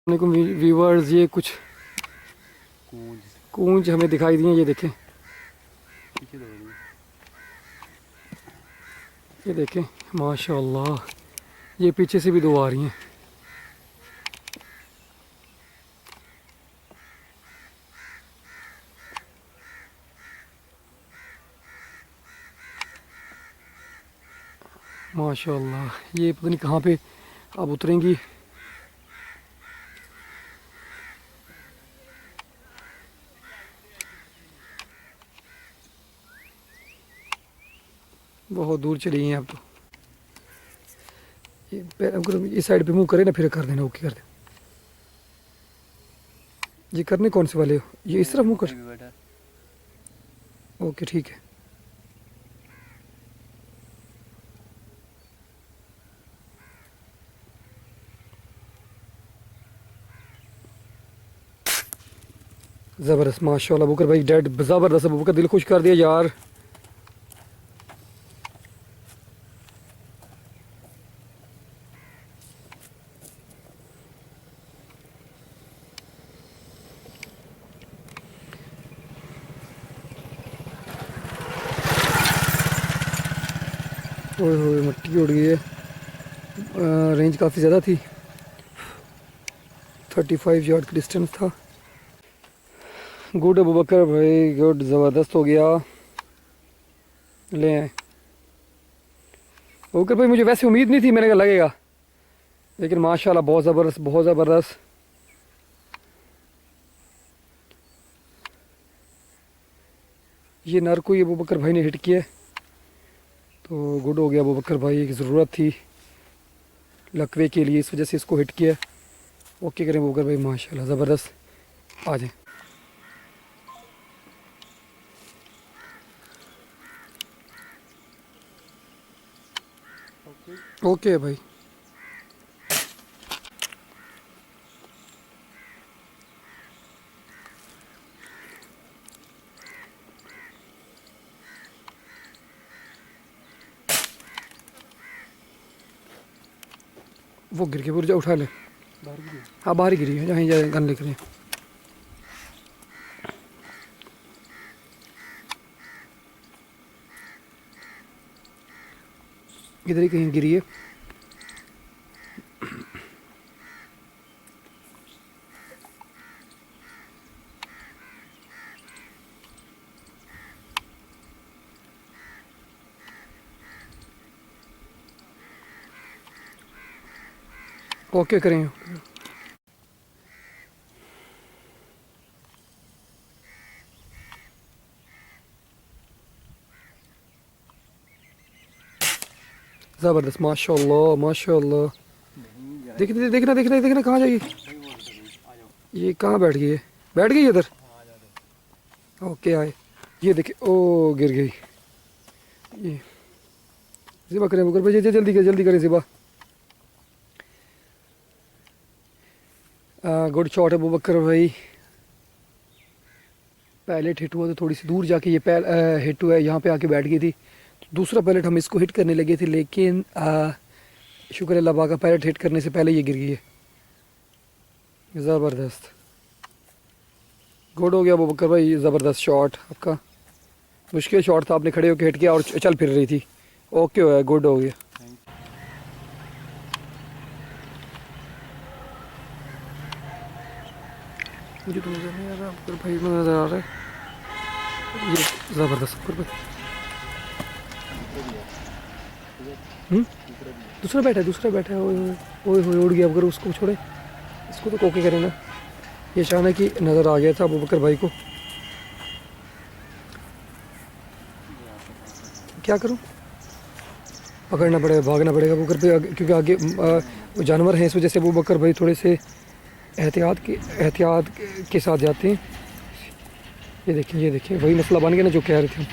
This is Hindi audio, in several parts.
वालेकुम व्यूवर्स, ये कुछ कूंज कूंज हमें दिखाई दी हैं। ये देखें, पीछे दौड़ रही है। ये देखें, माशाल्लाह। ये पीछे से भी दो आ रही हैं। माशाल्लाह, ये पता नहीं कहाँ पे अब उतरेंगी। बहुत दूर चली गई हैं अब तो। अगर इस साइड पे मुंह करे ना, फिर कर देना, ओके कर दे। ये करने कौन से वाले हो? ये इस तरफ मुंह कर। भी बैठा है। ओके, ठीक है। ज़बरदस्त, माशाल्लाह बुकर भाई, डेड ज़बरदस्त। बुकर दिल खुश कर दिया यार। ओए होए, मिट्टी उड़ गई है। रेंज काफ़ी ज़्यादा थी, 35 यार्ड का डिस्टेंस था। गुड अबू बकर भाई, गुड, ज़बरदस्त हो गया। ले आए अबू बकर भाई, मुझे वैसे उम्मीद नहीं थी, मैंने कहा लगेगा, लेकिन माशाल्लाह बहुत ज़बरदस्त, बहुत ज़बरदस्त। ये नर को ही अबू बकर भाई ने हिट किया, तो गुड हो गया। अबू बकर भाई की ज़रूरत थी लकवे के लिए, इस वजह से इसको हिट किया। ओके करें अबू बकर भाई, माशाल्लाह ज़बरदस्त। आ जाए। ओके। ओके भाई। वो गिर के पूरा जा, उठा ले। बाहर की है। हाँ, बाहर ही गिरी है, जहाँ जाए गन लेकर। इधर ही कहीं गिरी है। ओके करें। ज़बरदस्त, माशाल्लाह माशाल्लाह। नहीं जाए। देखना देखना देखना देखना, कहाँ जाइए। नहीं वो उधर गई। आ जाओ। ये कहाँ बैठ गई है? बैठ गई इधर। हाँ, आ जाओ। ओके आए। ये देखिए, ओ गिर गई। ये ज़िबा करें बुकर भाई, जल्दी करें ज़िबा। गुड शॉट है अबू बकर भाई। पैलेट हिट हुआ तो थोड़ी सी दूर जाके ये हिट हुआ है, यहाँ पे आके बैठ गई थी। दूसरा पैलेट हम इसको हिट करने लगे थे, लेकिन शुक्र अल्लाह पाक का, पैलेट हिट करने से पहले ये गिर गई है। ज़बरदस्त, गुड हो गया अबू बकर भाई, ज़बरदस्त शॉट आपका। मुश्किल शॉट था, आपने खड़े होकर हिट किया और चल फिर रही थी। ओके हो गया, गुड हो गया। थैंक मुझे तो नज़र नहीं आ रहा, बकर भाई में नज़र आ रहा है। ये ज़बरदस्त बकर भाई। दूसरा भी है। ठीक है। हम्म? दूसरा भी है। दूसरा बैठा है। ओए होए, ओए होए, उड़ गया। अगर उसको छोड़े, इसको तो कोके करें ना। ये अचानक ही नज़र आ गया था अबू बकर भाई को। यहाँ पे कहाँ से है? क्या करूं? पकड़ना पड़ेगा, भागना पड़ेगा अबू बकर भाई क्योंकि आगे वो जानवर हैं, इस वजह से अबू बकर भाई थोड़े से एहतियात के साथ जाते हैं। ये देखें वही मसला बन गया ना जो कह रहे थे हम।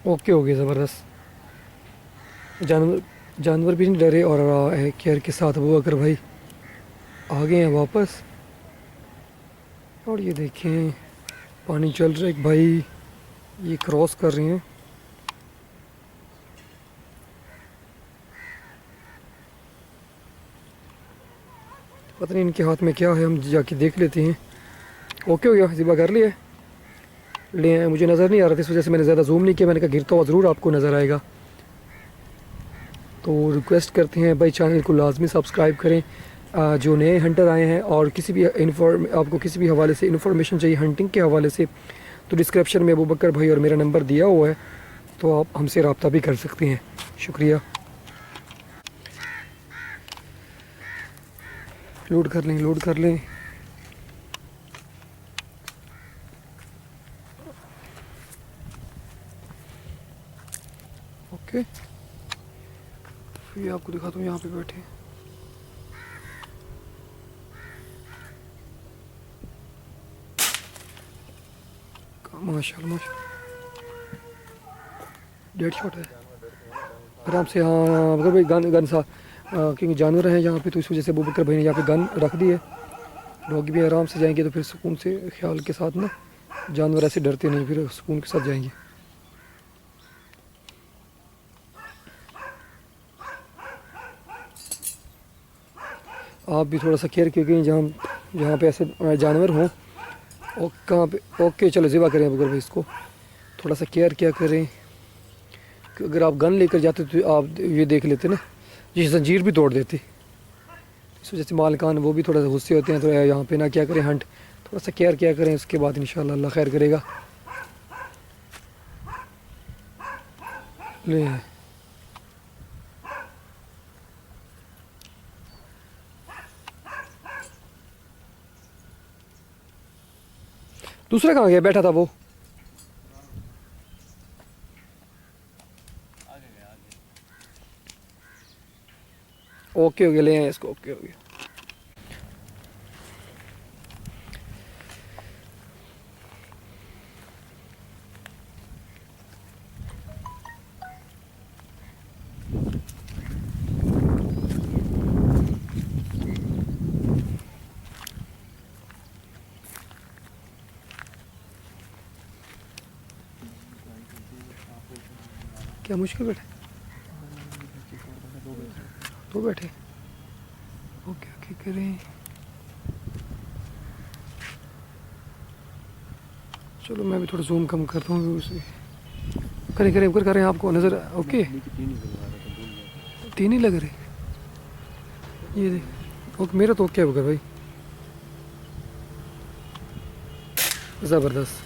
ओके हो गया, ज़बरदस्त। जानवर जानवर भी नहीं डरे और केयर के साथ अबू बकर भाई आ गए हैं वापस। और ये देखें, पानी चल रहा है भाई। ये क्रॉस कर रही हैं। पता नहीं इनके हाथ में क्या है, हम जाके देख लेते हैं। ओके हो गया, ज़िबा कर लिया ले। मुझे नज़र नहीं आ रहा था, इस वजह से मैंने ज़्यादा जूम नहीं किया। मैंने कहा गिरता हुआ ज़रूर आपको नज़र आएगा। तो रिक्वेस्ट करते हैं भाई चैनल को लाजमी सब्सक्राइब करें। जो नए हंटर आए हैं और किसी भी आपको किसी भी हवाले से इन्फॉर्मेशन चाहिए हंटिंग के हवाले से, तो डिस्क्रिप्शन में अबू बकर भाई और मेरा नंबर दिया हुआ है, तो आप हमसे रब्ता भी कर सकते हैं। शुक्रिया। लोड कर लें, लोड कर लें। ओके, ये आपको दिखाता हूँ यहाँ पे बैठे। माशाल्लाह माशाल्लाह, डेड शॉट है आराम से। हाँ मगर भाई गन गन सा क्योंकि जानवर हैं यहाँ पे, तो इस वजह से अबू बकर भाई ने यहाँ पे गन रख दी है। डॉगी भी आराम से जाएंगे तो फिर सुकून से ख्याल के साथ ना, जानवर ऐसे डरते नहीं, फिर सुकून के साथ जाएंगे। आप भी थोड़ा सा केयर क्योंकि जहाँ पे ऐसे जानवर हों और कहाँ पे। ओके चलो ज़िबा करें अगर भाई इसको, थोड़ा सा केयर क्या करें कि अगर आप गन लेकर जाते तो आप ये देख लेते ना, ये जंजीर भी तोड़ देती। इस वजह से मालिकान वो भी थोड़ा सा गुस्से होते हैं। तो यहाँ पे ना क्या करें हंट, थोड़ा सा केयर क्या करें, उसके बाद इंशाल्लाह अल्लाह खैर करेगा। ले दूसरा कहाँ गया, बैठा था वो। ओके हो गया, ले आए इसको। ओके हो गया। क्या मुश्किल बैठे, तो बैठे। ओके ओके करें, चलो मैं भी थोड़ा जूम कम करता हूँ। उसे करें करें कर रहे हैं, आपको नज़र। ओके तीन ही लग रहे, ये देख। ओके मेरा तो ओके होगा भाई, ज़बरदस्त।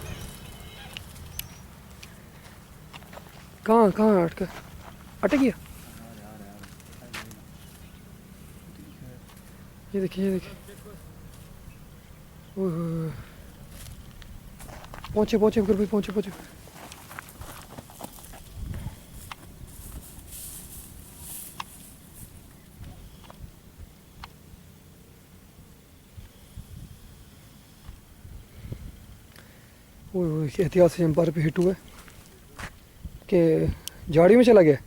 कहाँ कहाँ अटक गया। ये देखिए ये देखिए, ओह पहुँचे पहुँचे भाई, पहुँचे पहुँचे। ओह एहतियात से एम्पायर पे हिट हुआ कि झाड़ी में चला गया।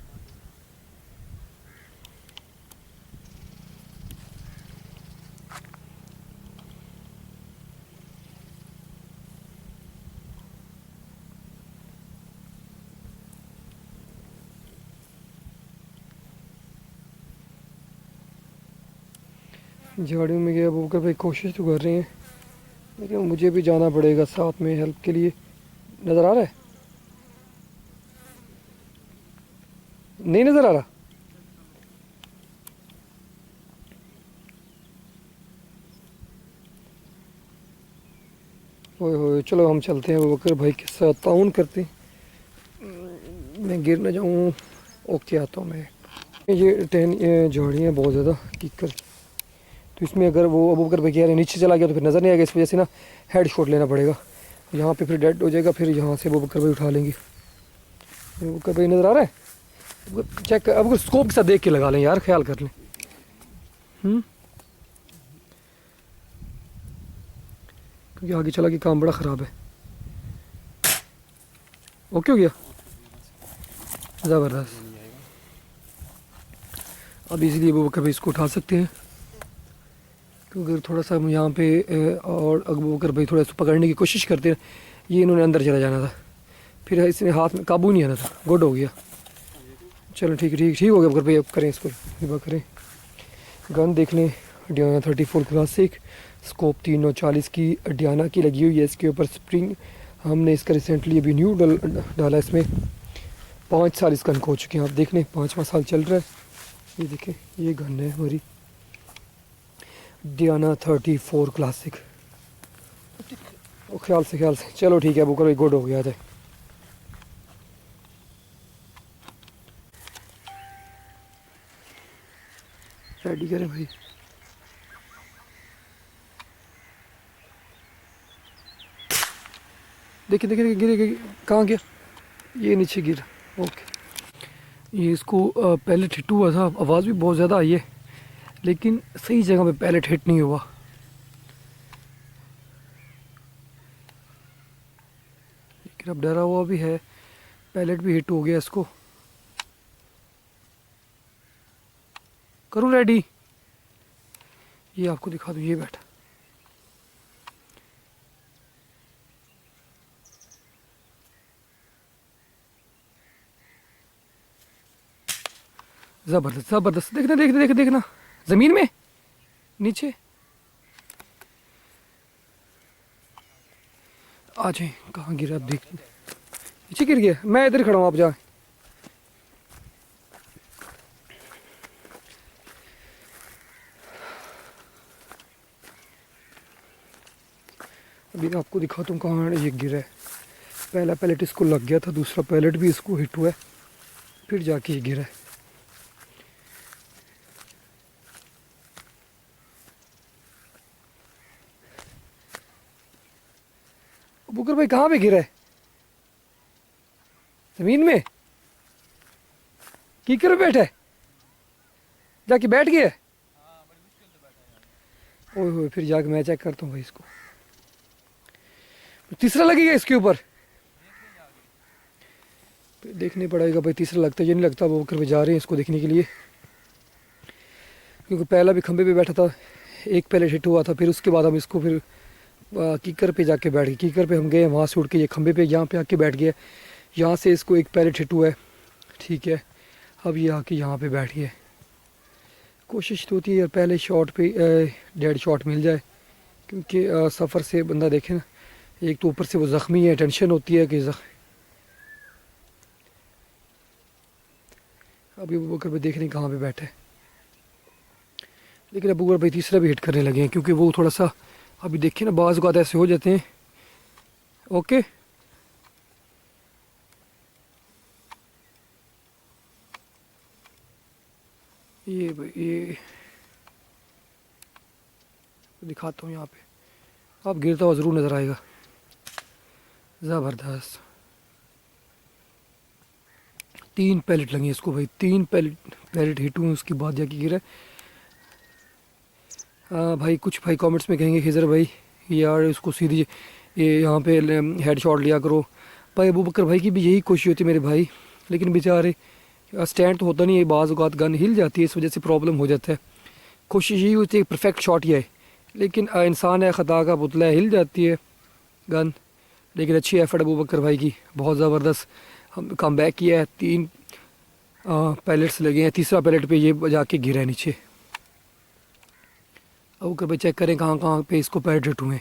झाड़ियों में गया अबू बकर भाई, कोशिश तो कर रहे हैं लेकिन मुझे भी जाना पड़ेगा साथ में हेल्प के लिए। नज़र आ रहा है, नहीं नज़र आ रहा। ओए होए, चलो हम चलते हैं अबू बकर भाई के साथ ताउन करते हैं, मैं गिर ना जाऊँ। ओके आता हूँ मैं। ये झाड़ियाँ बहुत ज़्यादा कीकर, तो इसमें अगर वो अबू बकर भाई कह रहे हैं नीचे चला गया तो फिर नज़र नहीं आएगा, इस वजह से ना हेड शॉट लेना पड़ेगा। यहाँ पे फिर डेड हो जाएगा, फिर यहाँ से अबू बकर भाई उठा लेंगे। अबू बकर भाई नज़र आ रहा है, चेक कर। अब स्कोप के साथ देख के लगा लें यार, ख्याल कर लें। क्योंकि आगे चला के काम बड़ा ख़राब है। ओके हो गया, ज़बरदस्त। अब इजीली अबू बकर भाई इसको उठा सकते हैं, क्योंकि अगर थोड़ा सा हम यहाँ पे और अबू बकर भाई थोड़ा सा पकड़ने की कोशिश करते हैं, ये इन्होंने अंदर चला जाना था। फिर इसने हाथ में काबू नहीं आ रहा था। गुड हो गया, चलो ठीक ठीक ठीक हो गया। अगर भाई अब करें इसको, हिबा करें। गन देख लें, डियाना 34 क्लासिक, स्कोप 340 की डियाना की लगी हुई है। इसके ऊपर स्प्रिंग हमने इसका रिसेंटली अभी न्यू डाला। इसमें 5 साल इस गन को हो चुके हैं, आप देख लें 5वां साल चल रहा है। ये देखें, ये गन है हमारी डियाना 34 क्लासिक। ख्याल से चलो ठीक है बुकर भाई, गुड हो गया। आ जाए, रेडी करें भाई। देखिए देखिए गिरे, कहाँ गया? ये नीचे गिरा। ओके, ये इसको पैलेट हिट हुआ था, आवाज़ भी बहुत ज़्यादा आई है, लेकिन सही जगह पे पैलेट हिट नहीं हुआ। लेकिन अब डरा हुआ भी है, पैलेट भी हिट हो गया इसको। करूँ रेडी? ये आपको दिखा दूँ, ये बैठा। ज़बरदस्त ज़बरदस्त, देखना देखना देखना देखना, ज़मीन में नीचे आ जाए। कहाँ गिरा अब देख, नीचे गिर गया। मैं इधर खड़ा हूँ, आप जाए। अभी आपको दिखाता हूँ कहाँ ये गिरा है। पहला पैलेट इसको लग गया था, दूसरा पैलेट भी इसको हिट हुआ है, फिर जाके ये गिरा है। बुकर भाई कहाँ पे गिरा है? जमीन में? कीकर पे बैठा है? जाके बैठ गया है? ओए होए, फिर जाके मैं चेक करता हूँ भाई इसको। तीसरा लगेगा इसके ऊपर, देखने पड़ेगा भाई। तीसरा लगता है, ये नहीं लगता। वो बुकर पे जा रहे हैं इसको देखने के लिए, क्योंकि पहला भी खंबे पे बैठा था, एक पहले हिट हुआ था, फिर उसके बाद हम इसको फिर कीकर पे जाके बैठ गए। कीकर पे हम गए, वहाँ से उड़ के ये खंबे पे यहाँ पे आके बैठ गया। यहाँ से इसको एक पैलेट हिट हुआ है, ठीक है। अब ये आके यहाँ पे बैठ गया। कोशिश तो होती है यार पहले शॉट पे डेड शॉट मिल जाए, क्योंकि सफ़र से बंदा देखे ना, एक तो ऊपर से वो ज़ख्मी है, टेंशन होती है कि अभी अबू बकर भाई देख रहे हैं कहाँ पे बैठे हैं। लेकिन अबू बकर भाई तीसरा भी हिट करने लगे हैं, क्योंकि वो थोड़ा सा अभी देखिए ना, बाज़ औक़ात ऐसे हो जाते हैं। ओके, ये भाई ये दिखाता हूँ यहाँ पे, आप गिरता हुआ ज़रूर नज़र आएगा। ज़बरदस्त, 3 पैलेट लगे इसको भाई, 3 पैलेट हिट हुए, उसके बाद जाके गिरा। भाई कुछ भाई कमेंट्स में कहेंगे खिजर भाई यार इसको सीधी ये यहाँ पे हेड शॉट लिया करो। भाई अबू बकर भाई की भी यही कोशिश होती है मेरे भाई, लेकिन बेचारे स्टैंड तो होता नहीं है, बाज़ औक़ात गन हिल जाती है, इस वजह से प्रॉब्लम हो जाता है। कोशिश यही होती है परफेक्ट शॉट ही आए, लेकिन इंसान है, ख़ता का पुतला है, हिल जाती है गन। लेकिन अच्छी एफर्ट अबू बकर भाई की, बहुत ज़बरदस्त हम कम बैक किया है। 3 पैलेट्स लगे हैं, तीसरा पैलेट पे ये जाके गिरा है नीचे। अबू बकर भाई चेक करें कहाँ कहाँ पे इसको पैलेट हिट हुए।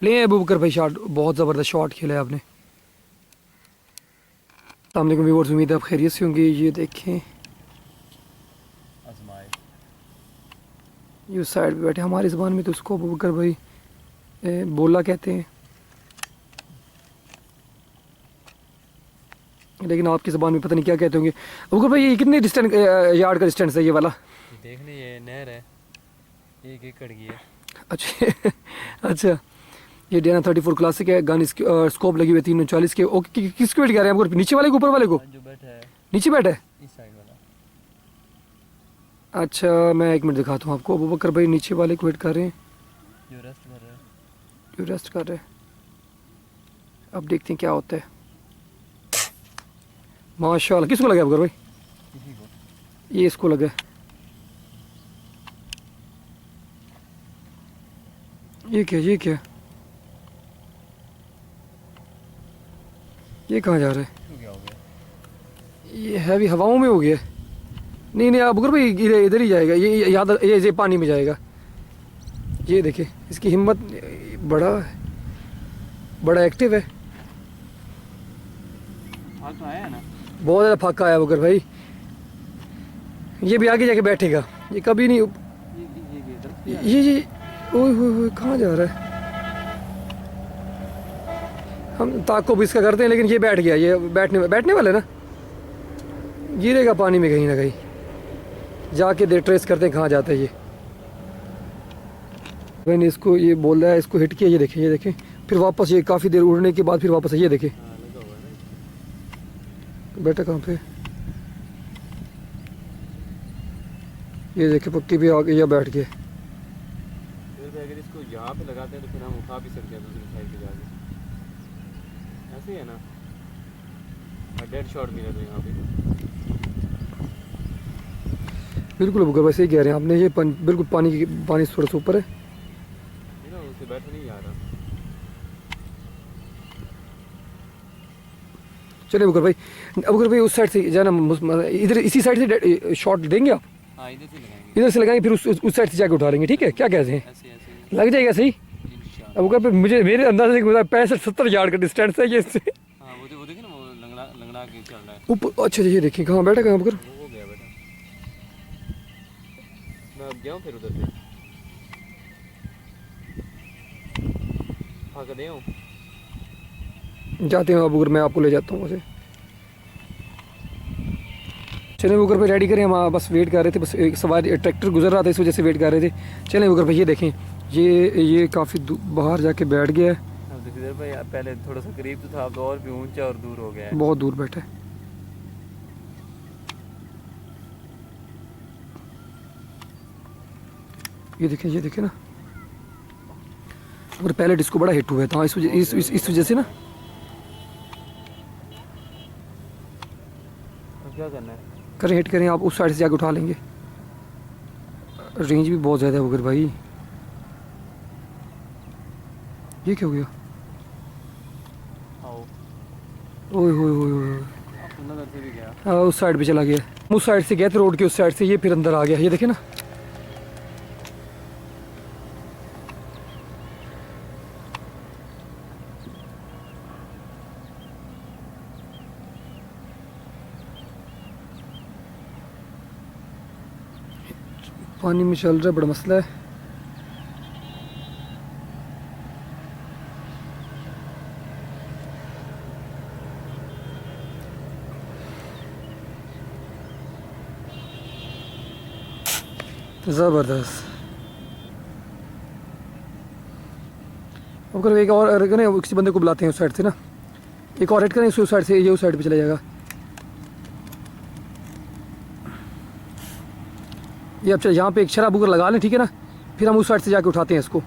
ले अबू बकर भाई शॉट, बहुत ज़बरदस्त शॉट खेला है आपने। अस्सलाम वालेकुम व्यूअर्स, उम्मीद है आप खैरियत से होंगे। ये देखें आजमाए ये साइड पे बैठे, हमारी ज़बान में तो उसको अबू बकर भाई बोला कहते हैं, लेकिन आपकी ज़बान में पता नहीं क्या कहते होंगे। अबू बकर भाई ये कितने डिस्टेंस यार्ड का डिस्टेंस है ये वाला? देखने, ये नहर है, 1 एकड़ की है। अच्छा अच्छा, ये डियाना 34 क्लासिक है, गन इसकी स्कोप लगी हुई है 340 के। ओके, किसको वेट कर रहे हैं आप? नीचे वाले को ऊपर वाले को? जो बैठा है नीचे बैठा है। इस साइड वाला। अच्छा, मैं 1 मिनट दिखाता हूँ आपको। अबू बकर भाई नीचे वाले को वेट कर रहे हैं, जो रेस्ट कर रहा है। जो रेस्ट कर रहे हैं। अब देखते हैं क्या होता है। माशाल्लाह, किसको लगा अबू बकर भाई? किसी को ये इसको लगा है। ये क्या ये कहाँ जा रहा है? क्यों क्या हो गया? ये हैवी हवाओं में हो गया। नहीं नहीं, अब अगर भाई इधर ही जाएगा, ये याद, ये पानी में जाएगा। ये देखिए इसकी हिम्मत, बड़ा एक्टिव है। हाँ तो आया ना। बहुत ज़्यादा फाका आया बकर भाई। ये भी आगे जाके बैठेगा, ये कभी नहीं। ये ओए होए होए, कहाँ जा रहा है? हम ताक़ुब इसका करते हैं, लेकिन ये बैठ गया। ये बैठने वाला है ना, गिरेगा पानी में कहीं ना कहीं। जाके ट्रेस करते हैं कहाँ जाता है ये। मैंने इसको ये बोल रहा है, इसको हिट किया, ये देखें फिर वापस, ये काफ़ी देर उड़ने के बाद फिर वापस ये देखें। हाँ लगा हुआ है ना। बेटा कहाँ पे? ये देखे पक्की भी आ गई या बैठ गए। फिर भी अगर इसको यहाँ पे लगाते हैं तो फिर हम उठा भी सकते हैं दूसरी साइड पे जाके। ऐसे ही है ना, डेड शॉट मिला तो यहाँ पे। बिल्कुल बुकर वैसे ही कह रहे हैं आपने। ये बिल्कुल पानी थोड़ा सा ऊपर है। ये ना उससे बैठ नहीं आ रहा। चलिए बुकर भाई उस साइड से जाना, इधर इसी साइड से शॉट देंगे आप? हाँ इधर से लगाएंगे। इधर से लगाएंगे, फिर उस साइड से जाके उठा लेंगे, ठीक है? क्या कहते हैं, ऐसे ऐसे लग जाएगा सही? इंशाल्लाह। अब बुकर मुझे मेरे अंदाजे से 65-70 यार्ड का डिस्टेंस है ये इससे। हाँ वो देखिए ना, वो लंगड़ा के चल रहा है। ऊपर अच्छा ये देखिए कहाँ बैठा, कहाँ बुकर? वो हो गया बेटा। मैं अब गया हूँ फिर उधर से। हाँ कर हूँ। जाते हैं अब बुकर, मैं आपको ले जाता हूँ वैसे। चलें बुकर भाई, रेडी करें। हम बस वेट कर रहे थे, बस एक सवारी ट्रैक्टर गुजर रहा था, इस वजह से वेट कर रहे थे। चलें बुकर भाई, ये देखें, ये काफ़ी बाहर जाके बैठ गया है। अब देखिए भाई, पहले थोड़ा सा करीब तो था, अब तो और भी ऊंचा और दूर हो गया है। बहुत दूर बैठा है। ये देखें ना, अगर पहले डिस्को बड़ा हिट हुआ था, इस वजह से ना। अब क्या करना है? करें हिट करें, आप उस साइड से जाके उठा लेंगे। रेंज भी बहुत ज़्यादा है बुकर भाई। ये क्या हो गया? आओ। ओए होए होए होए। अंदर से भी गया। हाँ, उस साइड पे चला गया। उस साइड से गया था, रोड के उस साइड से, ये फिर अंदर आ गया। ये देखे ना, पानी में चल रहा है, बड़ा मसला है। ज़बरदस्त। अब करें एक और करें, किसी बंदे को बुलाते हैं उस साइड से ना, एक और हिट करें उस साइड से, ये उस साइड पे चला जाएगा। ये अब चल, यहाँ पे एक शराब बुकर लगा लें, ठीक है ना? फिर हम उस साइड से जाके उठाते हैं इसको।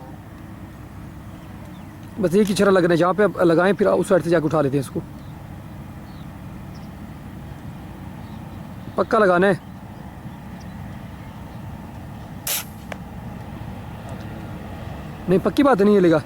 बस एक ही छरा लगना है, जहाँ पे आप लगाएं फिर उस साइड से जाके उठा लेते हैं इसको। पक्का लगाना है। नहीं पक्की बात है, नहीं ये लगा।